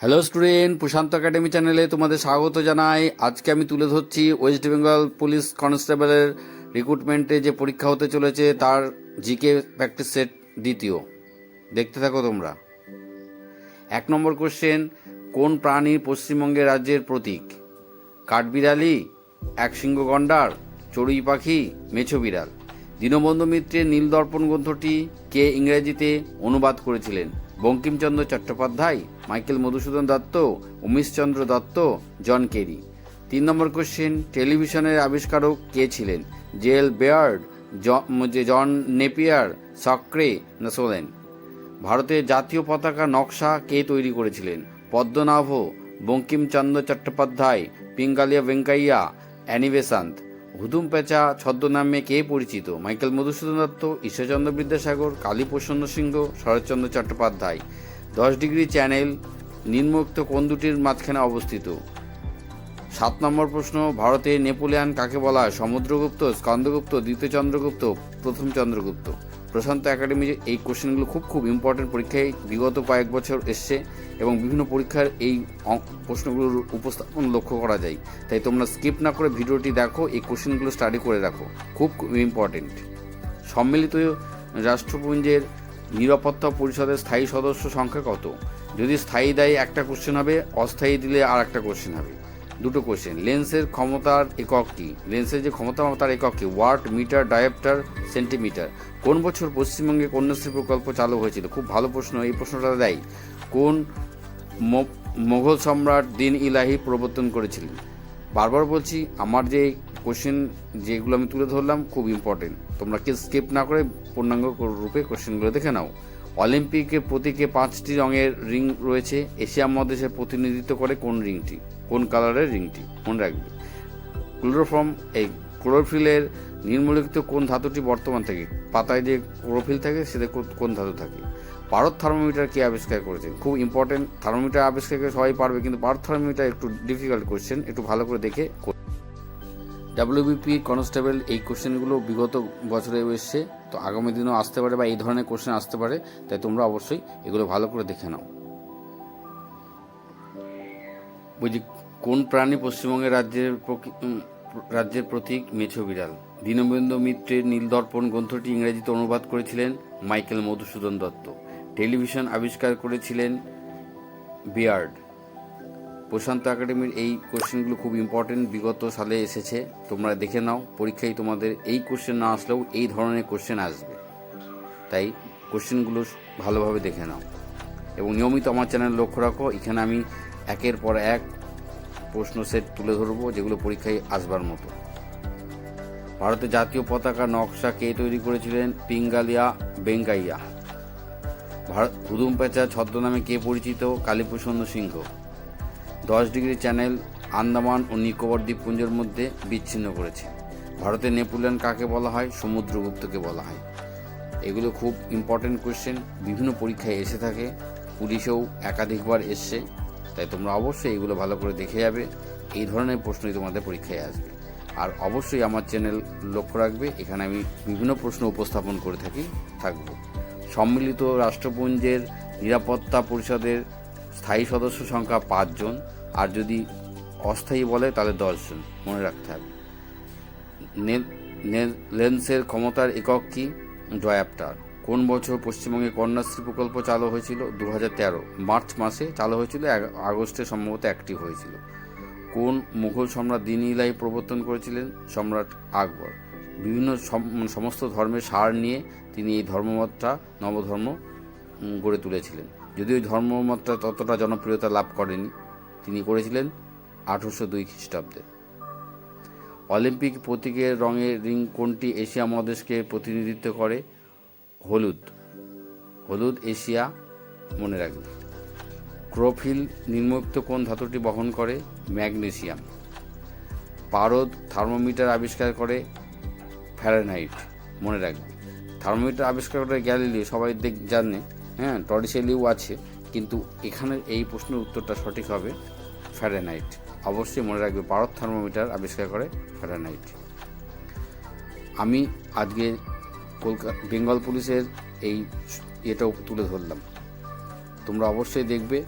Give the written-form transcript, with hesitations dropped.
Hello student, প্রশান্ত academy চ্যানেলে তোমাদের স্বাগত জানাই। আজকে আমি তুলে ধরছি ওয়েস্ট বেঙ্গল পুলিশ কনস্টেবলের রিক্রুটমেন্টে যে পরীক্ষা হতে চলেছে তার জিকে প্র্যাকটিস সেট দ্বিতীয়। দেখতে থাকো তোমরা। 1 নম্বর কোশ্চেন, কোন প্রাণী পশ্চিমবঙ্গের রাজ্যের প্রতীক? কাঠবিড়ালি, একশৃঙ্গ গন্ডার, চড়ুই পাখি, মেছো বিড়াল। দীনবন্ধু মিত্রের নীলদর্পণ গ্রন্থটি কে ইংরেজিতে অনুবাদ করেছিলেন? Bankimchandra Chattopadhyay, Michael Madhusudan Dutt, Umeshchandra Dutt, John Carey. 3 number question, টেলিভিশনের আবিষ্কারক কে ছিলেন? জেল বেয়ার্ড, জন নেপিয়ার, সক্রে না সোলেন? ভারতের জাতীয় পতাকা নকশা কে তৈরি করেছিলেন? Padmanabha, Bankimchandra Chattopadhyay, Pingali Venkayya, Annie Besant. হুদুম পেঁচা ছদ্মনামে কে পরিচিত? মাইকেল মধুসূদন দত্ত, ঈশ্বরচন্দ্র বিদ্যাসাগর, কালীপ্রসন্ন সিংহ, শরৎচন্দ্র চট্টোপাধ্যায়। 10 ডিগ্রি চ্যানেল নিম্নোক্ত কোন দুটির মাঝখানে অবস্থিত? 7 নম্বর প্রশ্ন, ভারতের নেপোলিয়ান কাকে বলা হয়? সমুদ্রগুপ্ত, স্কন্দগুপ্ত, দ্বিতীয় চন্দ্রগুপ্ত, প্রথম চন্দ্রগুপ্ত। প্রশান্ত একাডেমি এই কোশ্চেনগুলো খুব ইম্পর্টেন্ট, পরীক্ষায় বিগত কয়েক বছর এসছে এবং বিভিন্ন পরীক্ষার এই প্রশ্নগুলোর উপস্থাপন লক্ষ্য করা যায়। তাই তোমরা স্কিপ না করে ভিডিওটি দেখো, এই কোশ্চেনগুলো স্টাডি করে রাখো, খুব ইম্পর্টেন্ট। সম্মিলিত রাষ্ট্রপুঞ্জের নিরাপত্তা পরিষদের স্থায়ী সদস্য সংখ্যা কত? যদি স্থায়ী দেয় একটা কোশ্চেন হবে, অস্থায়ী দিলে আর একটা কোশ্চেন হবে। 2টো কোশ্চেন। লেন্সের ক্ষমতার একক কি? লেন্সের যে ক্ষমতা তার একক কি? Watt, metre, dioptre, centimetre. কোন বছর পশ্চিমবঙ্গে কন্যাশ্রী প্রকল্প চালু হয়েছিল? খুব ভালো প্রশ্ন, এই প্রশ্নটা দেয়। কোন মোগল সম্রাট দিন ইলাহি প্রবর্তন করেছিলেন? বারবার বলছি, আমার যে কোশ্চেন যেগুলো আমি তুলে ধরলাম খুব ইম্পর্টেন্ট, তোমরা কি স্কিপ না করে পূর্ণাঙ্গ রূপে কোশ্চেনগুলো দেখে নাও। অলিম্পিকের প্রতীকে 5টি রঙের রিং রয়েছে, এশিয়া মহাদেশের প্রতিনিধিত্ব করে কোন রিংটি? কোন কালারের রিংটি? মনে রাখবে। ক্লোরোফিলের নিম্নলিখিত কোন ধাতুটি বর্তমান থাকে? পাতায় যে ক্লোরোফিল থাকে সেটা কোন ধাতু থাকে? পারদ থার্মোমিটার কে আবিষ্কার করেছেন? খুব ইম্পর্টেন্ট, থার্মোমিটার আবিষ্কার করে সবাই পারবে, কিন্তু পারদ থার্মোমিটার একটু ডিফিকাল্ট কোশ্চেন, একটু ভালো করে দেখে। ডাব্লিউবিপি কনস্টেবল এই কোশ্চেনগুলো বিগত বছরে এসছে, তো আগামী দিনেও আসতে পারে বা এই ধরনের কোশ্চেন আসতে পারে, তাই তোমরা অবশ্যই এগুলো ভালো করে দেখে নাও। বুঝি, কোন প্রাণী পশ্চিমবঙ্গের রাজ্যের প্রতীক? মেছো বিড়াল। দীনবন্ধু মিত্রের নীলদর্পণ গ্রন্থটি ইংরেজিতে অনুবাদ করেছিলেন মাইকেল মধুসূদন দত্ত। টেলিভিশন আবিষ্কার করেছিলেন বিয়ার্ড। প্রশান্ত একাডেমির এই কোশ্চেনগুলো খুব ইম্পর্টেন্ট, বিগত সালে এসেছে, তোমরা দেখে নাও। পরীক্ষায় তোমাদের এই কোশ্চেন না আসলেও এই ধরনের কোশ্চেন আসবে, তাই কোশ্চেনগুলো ভালোভাবে দেখে নাও এবং নিয়মিত আমার চ্যানেল লক্ষ্য রাখো। এখানে আমি একের পর এক প্রশ্ন সেট তুলে ধরবো যেগুলো পরীক্ষায় আসবার মতো। ভারতের জাতীয় পতাকা নকশা কে তৈরি করেছিলেন? পিঙ্গালিয়া ভেঙ্কাইয়া। হুদুম পেঁচা ছদ্মনামে কে পরিচিত? কালীপ্রসন্ন সিংহ। 10 ডিগ্রি চ্যানেল আন্দামান ও নিকোবর দ্বীপপুঞ্জের মধ্যে বিচ্ছিন্ন করেছে। ভারতের নেপোলিয়ান কাকে বলা হয়? সমুদ্রগুপ্তকে বলা হয়। এগুলো খুব ইম্পর্টেন্ট কোশ্চেন, বিভিন্ন পরীক্ষায় এসে থাকে, পুলিশেও একাধিকবার এসছে, তাই তোমরা অবশ্যই এগুলো ভালো করে দেখে যাবে। এই ধরনের প্রশ্নই তোমাদের পরীক্ষায় আসবে। আর অবশ্যই আমার চ্যানেল লক্ষ্য রাখবে, এখানে আমি বিভিন্ন প্রশ্ন উপস্থাপন করে থাকব। সম্মিলিত রাষ্ট্রপুঞ্জের নিরাপত্তা পরিষদের স্থায়ী সদস্য সংখ্যা 5 জন, আর যদি অস্থায়ী বলে তাহলে 10 জন, মনে রাখতে হবে। লেন্সের ক্ষমতার একক কি? ডায়োপ্টার। কোন বছর পশ্চিমবঙ্গে কন্যাশ্রী প্রকল্প চালু হয়েছিল? 2013 মার্চ মাসে চালু হয়েছিল, আগস্টে সম্ভবত অ্যাক্টিভ হয়েছিল। কোন মুঘল সম্রাট দিন ইলাহি প্রবর্তন করেছিলেন? সম্রাট আকবর। বিভিন্ন সমস্ত ধর্মের সার নিয়ে তিনি এই ধর্মমতটা নবধর্ম গড়ে তুলেছিলেন, যদিও এই ধর্মমতটা ততটা জনপ্রিয়তা লাভ করেনি, তিনি করেছিলেন 1802 খ্রিস্টাব্দে। অলিম্পিক প্রতীকের রঙের রিং কোনটি এশিয়া মহাদেশকে প্রতিনিধিত্ব করে? হলুদ। হলুদ এশিয়া, মনে রাখবে। ক্লোরোফিল নিম্নোক্ত কোন ধাতুটি বহন করে? ম্যাগনেসিয়াম। পারদ থার্মোমিটার আবিষ্কার করে ফ্যারেনহাইট, মনে রাখবে। থার্মোমিটার আবিষ্কার করে গ্যালিলিও, সবাই জানে, হ্যাঁ, টরিসেলিও আছে, কিন্তু এখানের এই প্রশ্নের উত্তরটা সঠিক হবে ফ্যারেনহাইট। অবশ্যই মনে রাখবে, পারদ থার্মোমিটার আবিষ্কার করে ফ্যারেনহাইট। আমি আজকে বেঙ্গল পুলিশের এই এটাও তুলে ধরলাম, তোমরা অবশ্যই দেখবে।